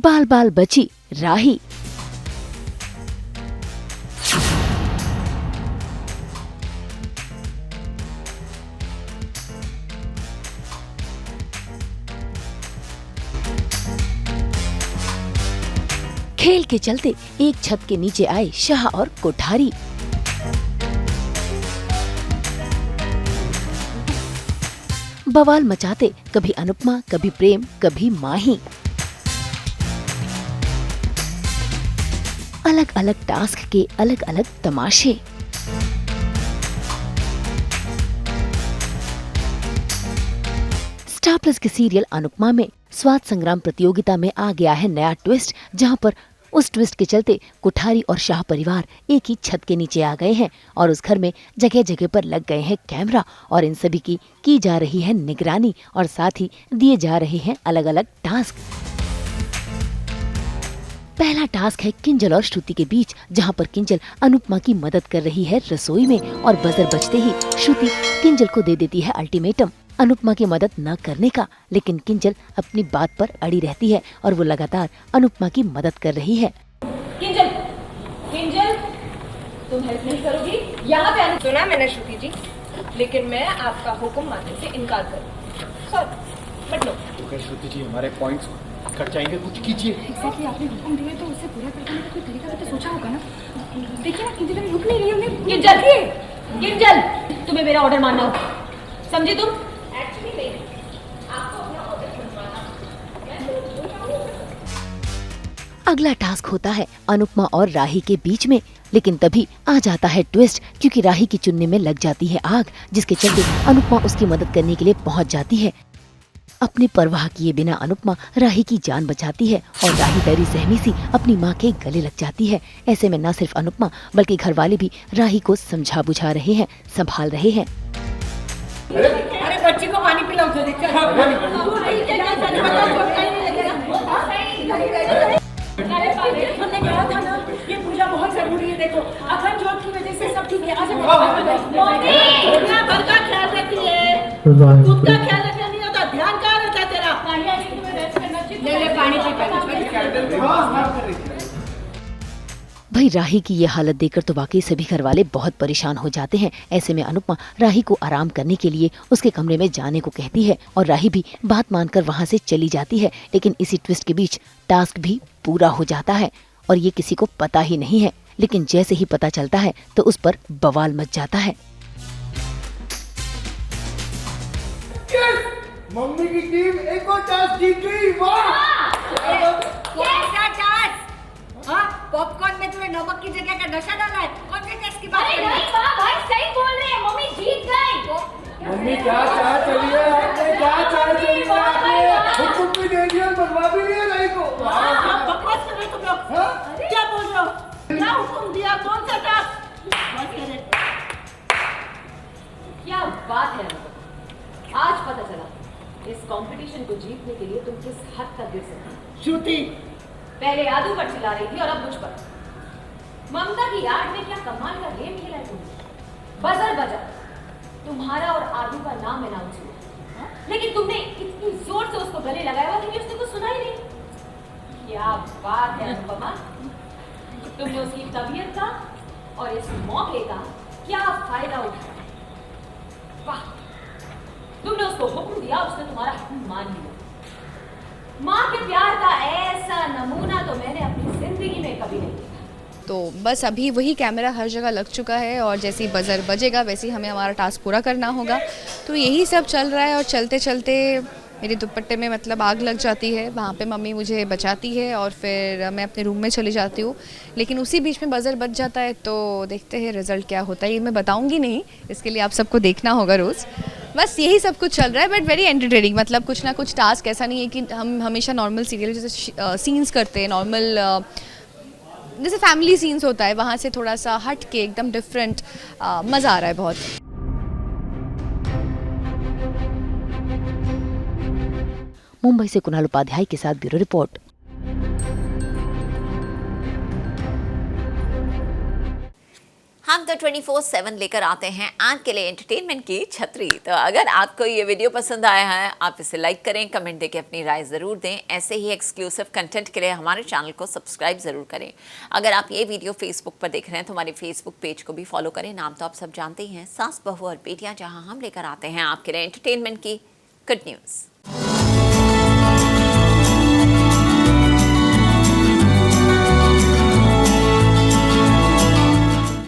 बाल बाल बची राही। खेल के चलते एक छत के नीचे आए शाह और कोठारी। बवाल मचाते कभी अनुपमा, कभी प्रेम, कभी माही। अलग अलग टास्क के अलग अलग तमाशे। स्टार प्लस के सीरियल अनुपमा में स्वाद संग्राम प्रतियोगिता में आ गया है नया ट्विस्ट, जहां पर उस ट्विस्ट के चलते कोठारी और शाह परिवार एक ही छत के नीचे आ गए हैं और उस घर में जगह जगह पर लग गए हैं कैमरा और इन सभी की जा रही है निगरानी और साथ ही दिए जा रहे हैं अलग अलग टास्क। पहला टास्क है किंजल और श्रुति के बीच, जहां पर किंजल अनुपमा की मदद कर रही है रसोई में और बजर बजते ही श्रुति किंजल को दे देती है अल्टीमेटम अनुपमा की मदद न करने का, लेकिन किंजल अपनी बात पर अड़ी रहती है और वो लगातार अनुपमा की मदद कर रही है। किंजल, किंजल, तुम हेल्प नहीं करोगी? यहाँ पे आने सुना मैंने श्रुति जी, लेकिन मैं आपका हुक्म मानने से इनकार करूँ। Sorry, but no. तो श्रुति जी हमारे पॉइंट्स कट जाएंगे, कुछ कीजिए। एक्जेक्टली, आपने हुक्म दिए तो उसे पूरा करने का कोई तरीका तो सोचा होगा ना। देखिए ना, किंजल अभी रुक नहीं रही है। किंजल, किंजल, तुम्हें मेरा ऑर्डर मानना होगा, समझी तुम? अगला टास्क होता है अनुपमा और राही के बीच में, लेकिन तभी आ जाता है ट्विस्ट, क्योंकि राही की चुन्नी में लग जाती है आग, जिसके चलते अनुपमा उसकी मदद करने के लिए पहुंच जाती है। अपनी परवाह किए बिना अनुपमा राही की जान बचाती है और राही डरी सहमी सी अपनी माँ के गले लग जाती है। ऐसे में न सिर्फ अनुपमा बल्कि घर वाले भी राही को समझा बुझा रहे हैं, संभाल रहे हैं। अरे बच्ची को पानी पिलाओ तो हमने कहा था ना, ये पूजा बहुत जरूरी है। देखो अखंड ज्योत की वजह से सब ठीक है। अपना घर का ख्याल रखती है, खुद का ख्याल रखना नहीं होता, ध्यान कहाँ रहता है तेरा? ले पानी पी। भाई राही की ये हालत देखकर तो वाकई सभी घर वाले बहुत परेशान हो जाते हैं। ऐसे में अनुपमा राही को आराम करने के लिए उसके कमरे में जाने को कहती है और राही भी बात मानकर वहाँ से चली जाती है। लेकिन इसी ट्विस्ट के बीच टास्क भी पूरा हो जाता है और ये किसी को पता ही नहीं है, लेकिन जैसे ही पता चलता है तो उस पर बवाल मच जाता है। मम्मी की टीम एक और टास्क जीत गई। वाह! पॉपकॉर्न में तुम्हें नमक की जगह का नशा डाला है? कौन से टेस्ट की बात? अरे नहीं माँ, भाई सही बोल रहे हैं, मम्मी जीत गई। मम्मी क्या चाय चली है आपने? क्या चाय चली है आपने? हुक्म भी दे दिया, बनवा भी दिया राही को। बकवास कर रहे तुम लोग। क्या बोल रहे हो? क्या हुक्म दिया? कौन सा टास्क? क्या बात है? आज पता चला इस कंपटीशन को जीतने के लिए तुम किस हद तक गिर सकती। श्रुति पहले आदू पर चिल्ला रही थी और अब मुझ पर। ममता की याद में क्या कमाल का गेम खेला है तुमने। बजर बजा, तुम्हारा और आदू का नाम अनाउंस हुआ, लेकिन तुमने इतनी जोर से उसको गले लगाया हुआ कि उसने कुछ सुना ही नहीं। क्या बात है अनुपमा, तुमने उसकी तबीयत का और इस मौके का क्या फायदा उठाया। वाह, तुमने उसको हुक्म दिया, उसने तुम्हारा हुक्म मान लिया। माँ के प्यार का ऐसा नमूना तो मैंने अपनी जिंदगी में कभी नहीं देखा। तो बस अभी वही कैमरा हर जगह लग चुका है और जैसे ही बजर बजेगा वैसे ही हमें हमारा टास्क पूरा करना होगा। तो यही सब चल रहा है और चलते चलते मेरे दुपट्टे में मतलब आग लग जाती है। वहाँ पे मम्मी मुझे बचाती है और फिर मैं अपने रूम में चली जाती हूँ, लेकिन उसी बीच में बजर बज जाता है। तो देखते हैं रिज़ल्ट क्या होता है। ये मैं बताऊँगी नहीं, इसके लिए आप सबको देखना होगा रोज़। बस यही सब कुछ चल रहा है, बट वेरी एंटरटेनिंग। मतलब कुछ ना कुछ टास्क, ऐसा नहीं है कि हम हमेशा नॉर्मल सीरियल जैसे सीन्स करते हैं, नॉर्मल जैसे फैमिली सीन्स होता है, वहाँ से थोड़ा सा हट के एकदम डिफरेंट मज़ा आ रहा है बहुत। मुंबई से कुणाल उपाध्याय के साथ ब्यूरो रिपोर्ट। हम तो 24/7 लेकर आते हैं आपके लिए एंटरटेनमेंट की छतरी। तो अगर आपको ये वीडियो पसंद आया है, आप इसे लाइक करें, कमेंट देके अपनी राय ज़रूर दें। ऐसे ही एक्सक्लूसिव कंटेंट के लिए हमारे चैनल को सब्सक्राइब ज़रूर करें। अगर आप ये वीडियो फेसबुक पर देख रहे हैं तो हमारे फेसबुक पेज को भी फॉलो करें। नाम तो आप सब जानते ही हैं, सास बहू और बेटियाँ, जहाँ हम लेकर आते हैं आपके लिए एंटरटेनमेंट की गुड न्यूज़।